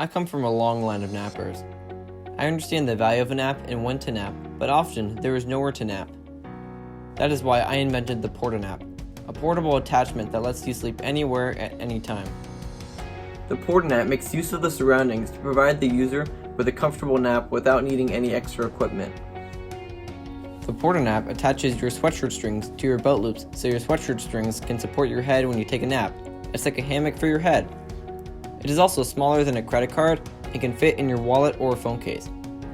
I come from a long line of nappers. I understand the value of a nap and when to nap, but often there is nowhere to nap. That is why I invented the Porta-Nap, a portable attachment that lets you sleep anywhere at any time. The Porta-Nap makes use of the surroundings to provide the user with a comfortable nap without needing any extra equipment. The Porta-Nap attaches your sweatshirt strings to your belt loops so your sweatshirt strings can support your head when you take a nap. It's like a hammock for your head. It is also smaller than a credit card and can fit in your wallet or phone case.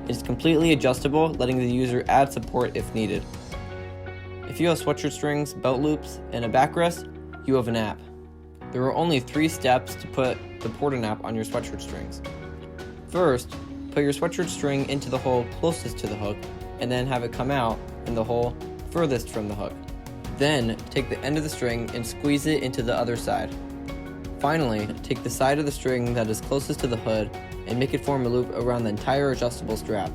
It is completely adjustable, letting the user add support if needed. If you have sweatshirt strings, belt loops, and a backrest, you have a nap. There are only 3 steps to put the Porta-Nap on your sweatshirt strings. First, put your sweatshirt string into the hole closest to the hook, and then have it come out in the hole furthest from the hook. Then, take the end of the string and squeeze it into the other side. Finally, take the side of the string that is closest to the hood and make it form a loop around the entire adjustable strap.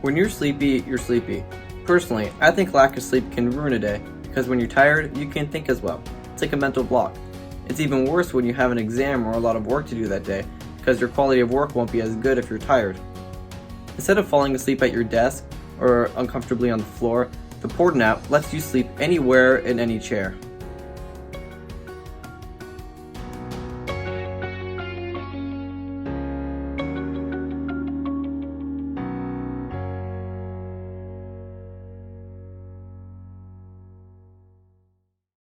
When you're sleepy, you're sleepy. Personally, I think lack of sleep can ruin a day, because when you're tired, you can't think as well. It's like a mental block. It's even worse when you have an exam or a lot of work to do that day, because your quality of work won't be as good if you're tired. Instead of falling asleep at your desk or uncomfortably on the floor, the Porta-Nap lets you sleep anywhere in any chair.